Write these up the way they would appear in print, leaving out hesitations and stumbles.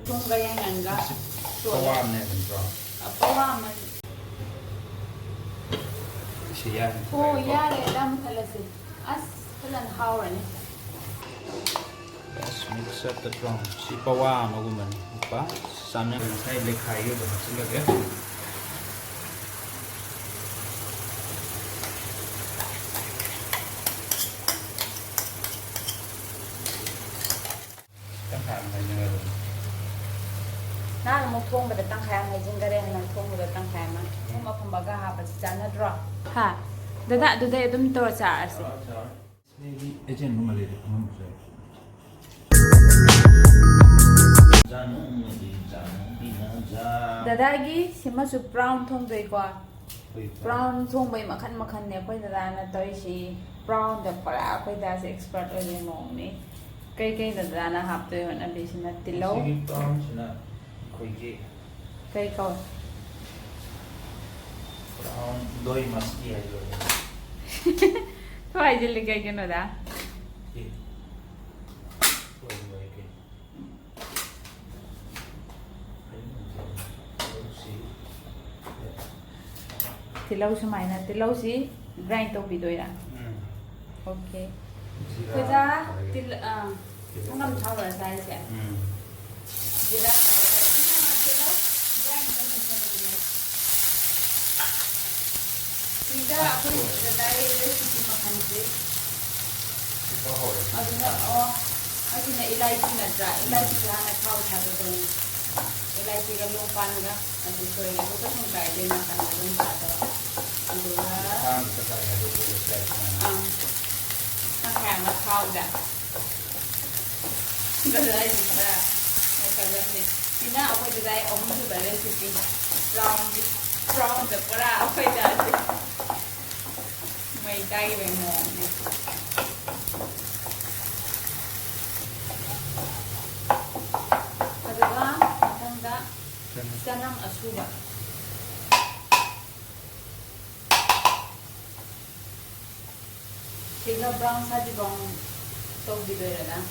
Tunga yang angga. Pawam ne bro. Pawam. Siya. Oh ya le dam thalasi. As kalan hawrani. Let's mix up the prawn. Si pawam aguman. Pa samnya sai lekhai yo ba silage. Nah, mau thong pada tang khayang hay jing gare nan thong pada tang khayang man. Mau apa baga ha pada jana draw. Ha. Dada dada edum to cha ase. Maybe agent numali hum se. Dada gi sima su brown thong doi kwa. Brown thong bai makhan makhan ne koi dada na toi si brown da para koi da se expert oi le mong ni. Kai kai dada na hap to yon abi sina tilo. Si prawn sina Cây cầu đôi masti hai rồi. Thôi jadi kayak gini dah. Tilau semai na tilau si grind to video ya. Okay. Kita ngam tahu rasa saya. Jira Tidak, aku dari resipi makan sih. Aduna, aduna ilaichi na dry, ilaichi na kau thado tu. Ilaichi ka lupan ka, adu so ini aku tu kaya dia makan adun thado. Aduna. Kan sekali ada boleh saya. Nak kaya nak kau dah. Berai juga, macam ni. Tina aku jadi orang tu dari resipi prawn the para aku jadi. May tay về mồm này. Adaga matanda sanam asuba. Tiga brown saja bang tog di bawah dah.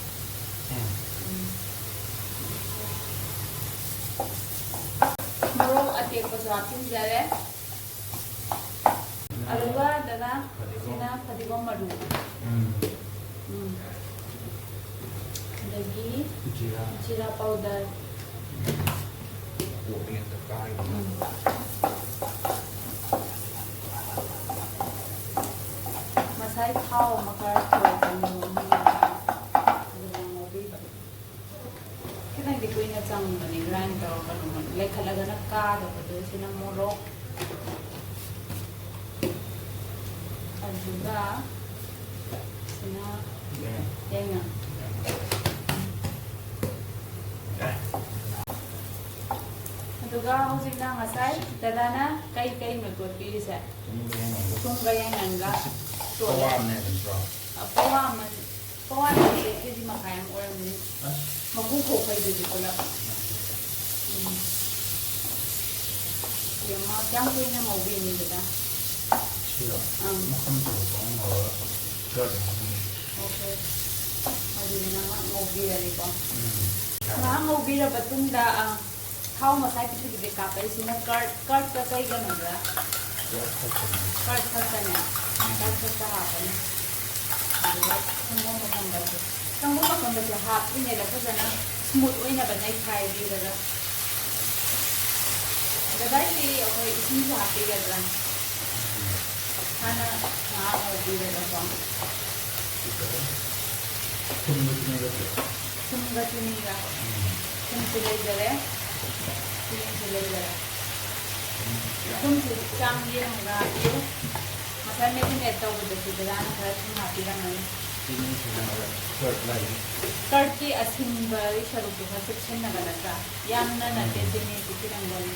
Baru atik pesuapin jare. Aluga dada sina padigom madu. Lagi jeera powder. Yang terkait. Masai thau makar thoi kamu ni. Kita di kuina cang mani grind to kamu lekha laga nak ka do sina morok. Juga sina yenga juga hujik na ngasai dadana kai megot pili sa tunga yang angga Pawam ne bro. pawam ni di makayang orang ni makuko kai di kola yang macam tu ni mau bini kita Sure. Makan tu bang good. Okay. Jadi nama ngopi dari kau. Nah ngopi dah betul dah. Kau masai kita di kapai sini card kapai kan ada. Card katanya. Card kata apa ni? Semua macam tu. Semua macam tu. Hap ini ada apa sana? Smooth ini ada naik kai di dalam. Dalam ni aku isi hati kan. Hana mau bila datang. Sumbat ni lah. Sumsilai jale. Sumsilai jale. Sumsilai canggih enggak itu. Masa ni pun itu betul betul dan saya pun hati ramai. Ini sudah third lagi. Third ki asin beri syarat tu masuk cina balaka. Yang mana nanti sini kita nak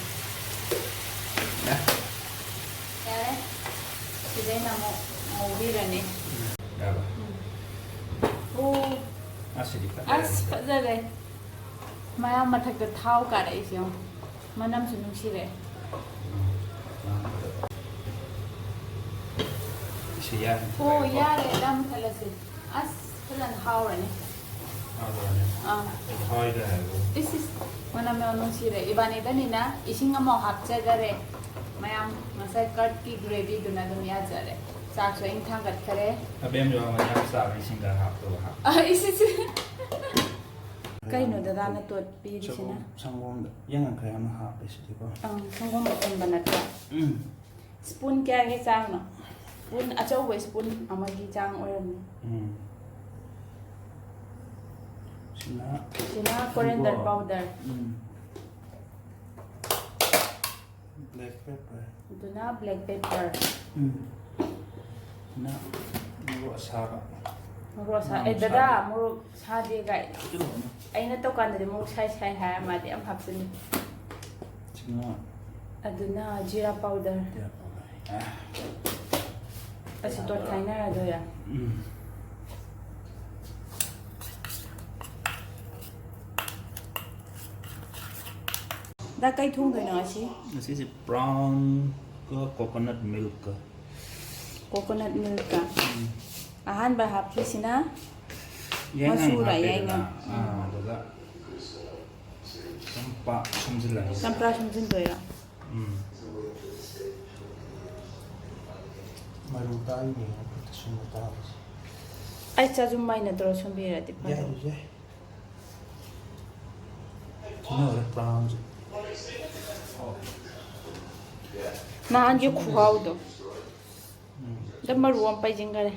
Ya. Ya. Today na mau bila ni. Apa? Oh. Asli di As pada Maya mathak da thau ka rai siyo. Manam su nungsire. Siya. Oh ya le dam thalasi. As kalan hawrani. This is one of my sire. Ibanida nina ising amo hapcha jare. Mayam masai cut ki gravy duna dunya jare. Sak so ing thang kat kare. Abem jo mayam sa ising ka hap to ha. Is it? Kay no dada na to pi disina. Sangom yang ang kaya ma hap is di ba? Sangom bakon banata. Spoon kaya ke chang no. Spoon achaw we spoon amagi chang oram. Sina coriander powder. Black pepper. Ito na black pepper. Na muro asara. Muro sa dada muro sa de gai. Ay na to kan de muro sai sai ha ma de am hapsin. Sina Aduna jeera powder. Asi to kaina ra do ya. Da kai thung doi na si. This is brown coconut milk. Coconut milk ka. Ahan ba hapli sina? Yang Masura yang. daga sampa sumjila. Sampra sumjin do ya. Maruta ini kita semua tahu. Ai cha jum mai na dro sumbira ti pa. Ya. Ini oleh brown. Na anje khuau do. Da maruam pai jingare.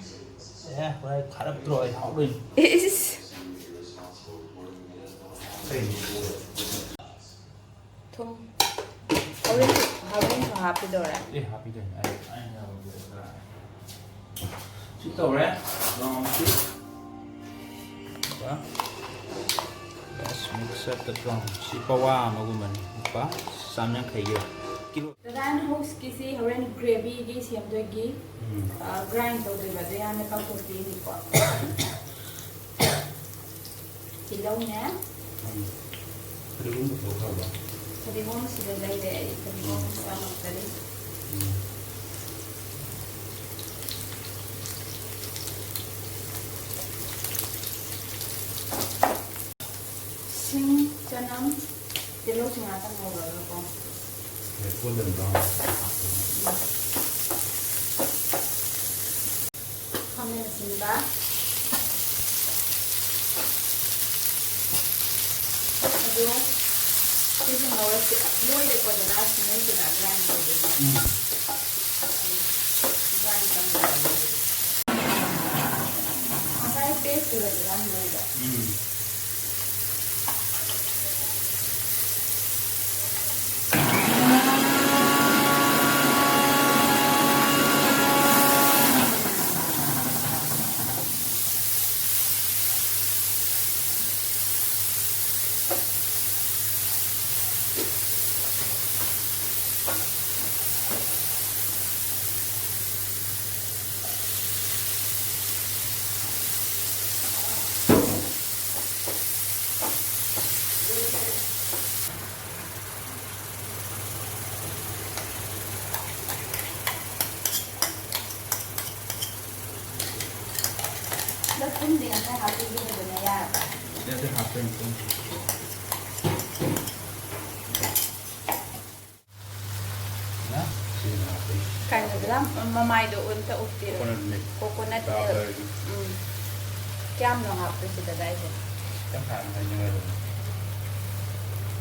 Ya, right kharap droi hau doi. Is thum. Orange happy do ra. Happy doi. I know. Sito re. Long sheet. Let's mix up the brown. Sipawa maguman. Pa samyang khaige. Kilo. Ran house kisi horen gravy gi siam do gi grind do de ba de ane ka ko ti ni ko. Tilaw na. Karibu mo ko ba? Sabi mo sila dai de sabi mo sa magtali. Sing chanam tilaw singatan mo ba ko. Golden brown. Kamen simba. Aduh, ini ngawat loy de ko da sinai da grind ko de. Grind kan da. Masai paste da grind loy da. Lớp cuốn điện sẽ học đi với người này à? Dia ada HP itu. Nah, sini HP. Kayak dalam mamai doon ta uktir. Coconut milk. Coconut milk. Kiam nong hap tu sudah dah itu. Yang kan hanya itu.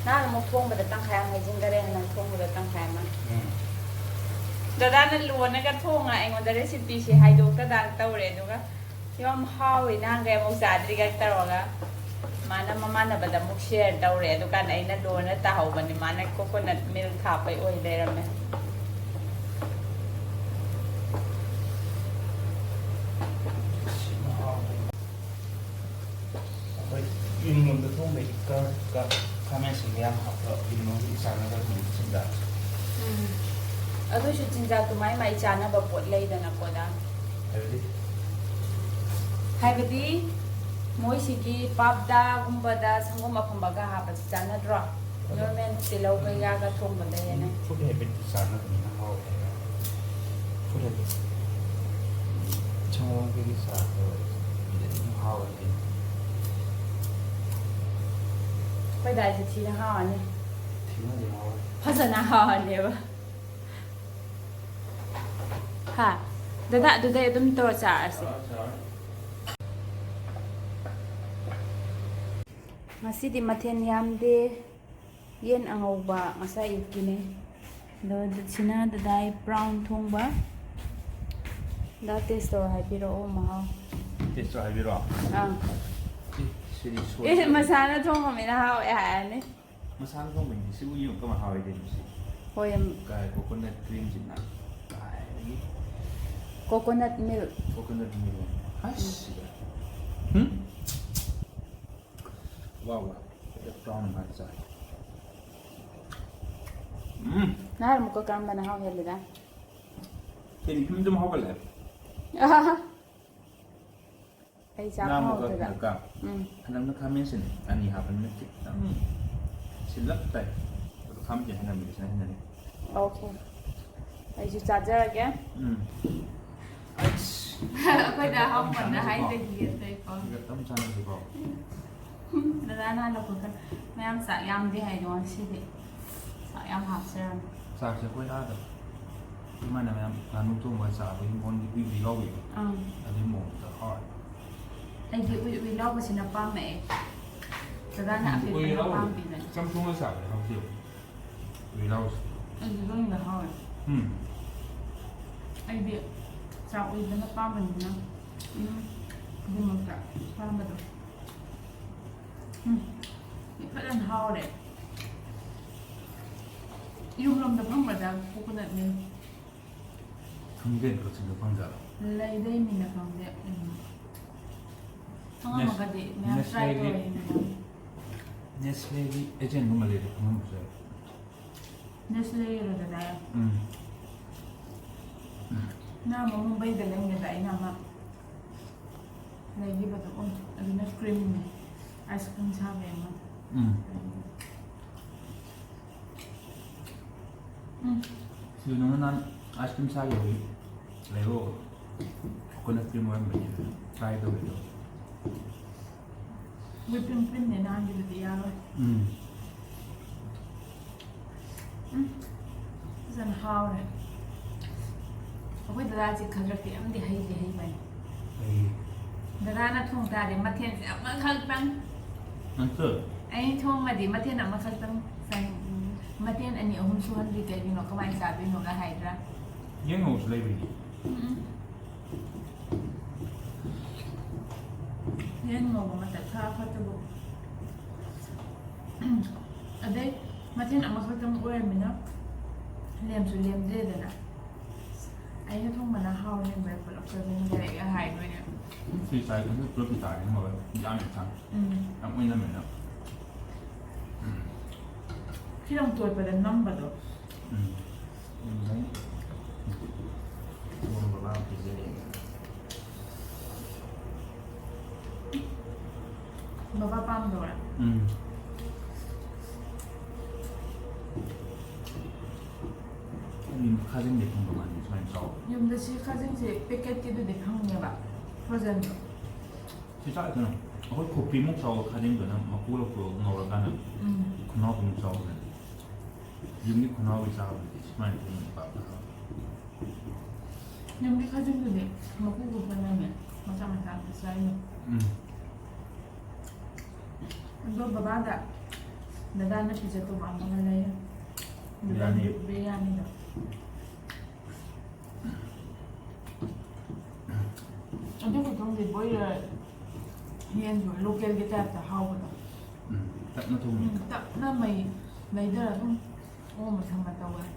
Nah, mau thong berdatang kaya ngajin kare nang thong berdatang kaya mah. Dada na luwan na ka thong nga engon da recipe si hai do ta dang tawre do ka. Yom hawi nang kaya mo sadri ka taroga. Mana mama na bada mo share tawre do kan ay na do na tahaw ba ni mana coconut milk thapay oy dera me. Yung mundo thong may ka kami siyang haplo yung mga sana ka kung sunda. Aduh, cinta tu mai mai cana bapot lay dan ako da. Hai bedi, moi sigi papda gumbada sanggo mapambaga hapat cana dra. Norman tilaw kaya ka thong banda yan eh. Food habit sana kung nakaw kaya. Food habit. Chong kaya sa ako. Hindi yung hawa din. ไปได้จะทีละห้าอันนี้ ทิ้งไว้เดี๋ยวเอาไว้ ภาษาห้าอันเดียวค่ะเดี๋ยวดูได้ตุ้มตัวจ่าสิMasih maten yam de yen angauba masa yukine do china da dai brown thongba da taste to happy ro ma taste to happy ro siri so masala thong ma na ha ya ne masala thong mình siêu nhiều các mà hỏi đến gì hồi em cái coconut cream gì nè cái coconut milk hay wow cái brown này dài nãy một cái cam bana hao hết rồi đó thì cũng không học cái này ai sao nam hao một rồi cái đó cam anh nó khám mình anh đi học anh mới chịu xin lấp tay khám chỉ anh mình sẽ này ok ai chú charger kìa bây giờ không mình đã thấy được gì rồi con cái tấm chăn thì có đó là nó là cái mấy em sợ em đi hay đồ xí thì sợ em học xem sao sẽ quay ra được nhưng mà em làm nông thôn ngoài xã với món bị lâu vậy anh đi mổ tự hỏi anh thì bị lâu của chị là ba mẹ thật ra là bị lâu ba bị này trong thôn ngoài xã thì không chịu bị lâu anh thì luôn là hỏi anh bị sao đi đến ba mình nữa nhưng mà cả ba mình phải ăn hao đấy dùng lòng tập không mà ra cô có nhận mình không biết có sự được phong giờ lấy đây mình là phòng đẹp không mà cái gì mẹ trai rồi Nestle đi agent không mà lấy được không được Nestle rồi cái đấy na mà Mumbai để lên cái đấy nào mà lấy cái bát ôn nó cream này ice cream sao vậy mà thì nó năn ice cream sao vậy lấy vô coconut cream em mình try đâu vậy whipping cream này năn gì vậy rồi dần hao này bây giờ ra chỉ khởi cái em đi hay vậy giờ ra nó thùng ta để mặt thiên sẽ mất khởi tăng anh sợ anh thùng mà để mặt thiên nào mất khởi tăng sang mặt thiên anh nhiều hôm xuân đi cái nó có mai xả bên nó cái hay ra những ngủ lấy gì những ngủ mà tại sao phải cho bộ ở đây mặt thiên nào mất khởi tăng quên mình đó liềm rồi liềm dê rồi nè anh nó thùng mà nó hao nên phải phải lọc cho nên cái này cái hay rồi nè thì sai cũng rất bị tài nhưng mà giá này thằng ăn nguyên là mình đó khi đồng tuổi phải đến năm bật rồi đấy mua vào thì dễ mà ba pam rồi 가진 제품 동안 저는 저 nhưng mà chỉ khai sinh packet kia để không nhiều bạn frozen 진짜 저는 거의 커피 먹자 가진 거는 막 그렇고 나오라가는 그나마 먹자 육리 그나마 있어 심한 거 nhưng cái khai sinh để mà cũng được phần này mà sao mà làm được sai nữa anh bà ba đã ra nó chỉ cho tôi ăn bằng này biryani đó anh biết không thì bây giờ hiện rồi local cái tạp là hao rồi tập nó thùng tập nó mày mày đó là không ô mà thằng mà tao ấy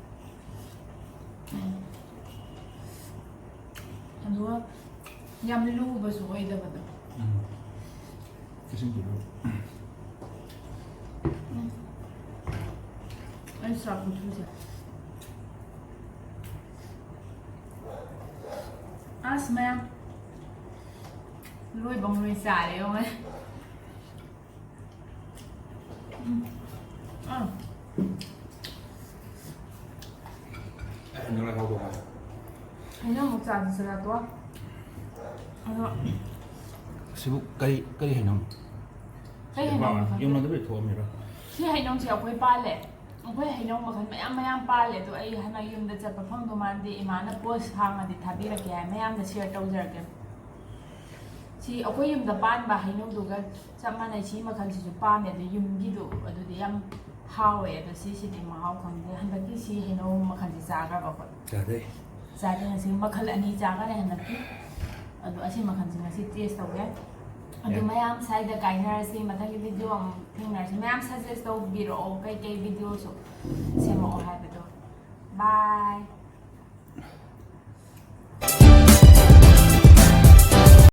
anh nói nhắm lu và số ấy đó vậy cái sinh gì luôn anh sợ một chút gì smell lôi bằng lôi xả đấy không ấy anh nói là không được anh nói một xả thì sẽ là tốt anh nói sibu cái hành không cái hành không dùng nó rất bị thua mày rồi ꯁꯤ ꯍꯩꯅꯧꯁꯦ ꯑꯩꯈꯣꯏ ꯄꯥꯜꯂꯦ ꯑꯩꯈꯣꯏ ꯍꯩꯅꯧ ꯃꯈꯜ ꯃꯌꯥꯝ ꯄꯥꯜꯂꯦ ꯑꯗꯣ ꯑꯩ ꯍꯟꯗꯛ ꯌꯨꯝꯗ ꯆꯠꯄ ꯐꯪꯗꯧ ꯃꯥꯟꯗꯦ ꯏꯃꯥꯅ ꯄꯣꯁ ꯍꯥꯡꯉꯗꯤ ꯊꯥꯕꯤꯔꯛꯀꯦ ꯍꯥꯏ ꯃꯌꯥꯝꯗ ꯁꯤꯌꯔ ꯇꯧꯖꯔꯛꯀꯦ ꯁꯤ ꯑꯩꯈꯣꯏ ꯌꯨꯝꯗ ꯄꯥꯟꯕ ꯍꯩꯅꯧꯗꯨꯒ ꯆꯞ ꯃꯥꯟꯅꯩ ꯁꯤ ꯃꯈꯜꯁꯤꯁꯨ ꯄꯥꯝꯃꯦ ꯑꯗꯣ ꯌꯨꯝꯒꯤꯗꯨ ꯑꯗꯨꯗꯤ ꯌꯥꯝ ꯍꯥꯎꯋꯦ ꯑꯗꯣ ꯁꯤꯁꯤꯗꯤ ꯃꯍꯥꯎ ꯈꯪꯗꯦ ꯍꯟꯗꯛꯀꯤ ꯁꯤ ꯍꯩꯅꯧ ꯃꯈꯜꯁꯤ ꯆꯥꯈ꯭ꯔꯕ ꯑꯩꯈꯣꯏ Jadi, ꯆꯥꯗꯦ ꯉꯁꯤ ꯃꯈꯜ ꯑꯅꯤ ꯆꯥꯈꯔꯦ ꯍꯟꯗꯛꯀꯤ ꯑꯗꯣ ꯑꯁꯤ ꯃꯈꯜꯁꯤ ꯉꯁꯤ ꯇꯦꯁ ꯇꯧꯒꯦ ꯑꯗꯨ ꯃꯌꯥꯝ ꯁꯥꯏꯗ ꯀꯥꯏꯅꯔꯁꯤ ꯃꯊꯪꯒꯤ ꯚꯤꯗꯤꯑꯣ ꯑꯃꯨꯛ ꯊꯦꯡꯅꯔꯁꯤ ꯃꯌꯥꯝ ꯁꯖꯦꯁ ꯇꯧꯕꯤꯔꯛꯑꯣ ꯀꯩꯀꯩ ꯚꯤꯗꯤꯑꯣꯁꯨ ꯁꯦꯝꯃꯛꯑꯣ ꯍꯥꯏꯕꯗꯣ ꯕꯥꯏ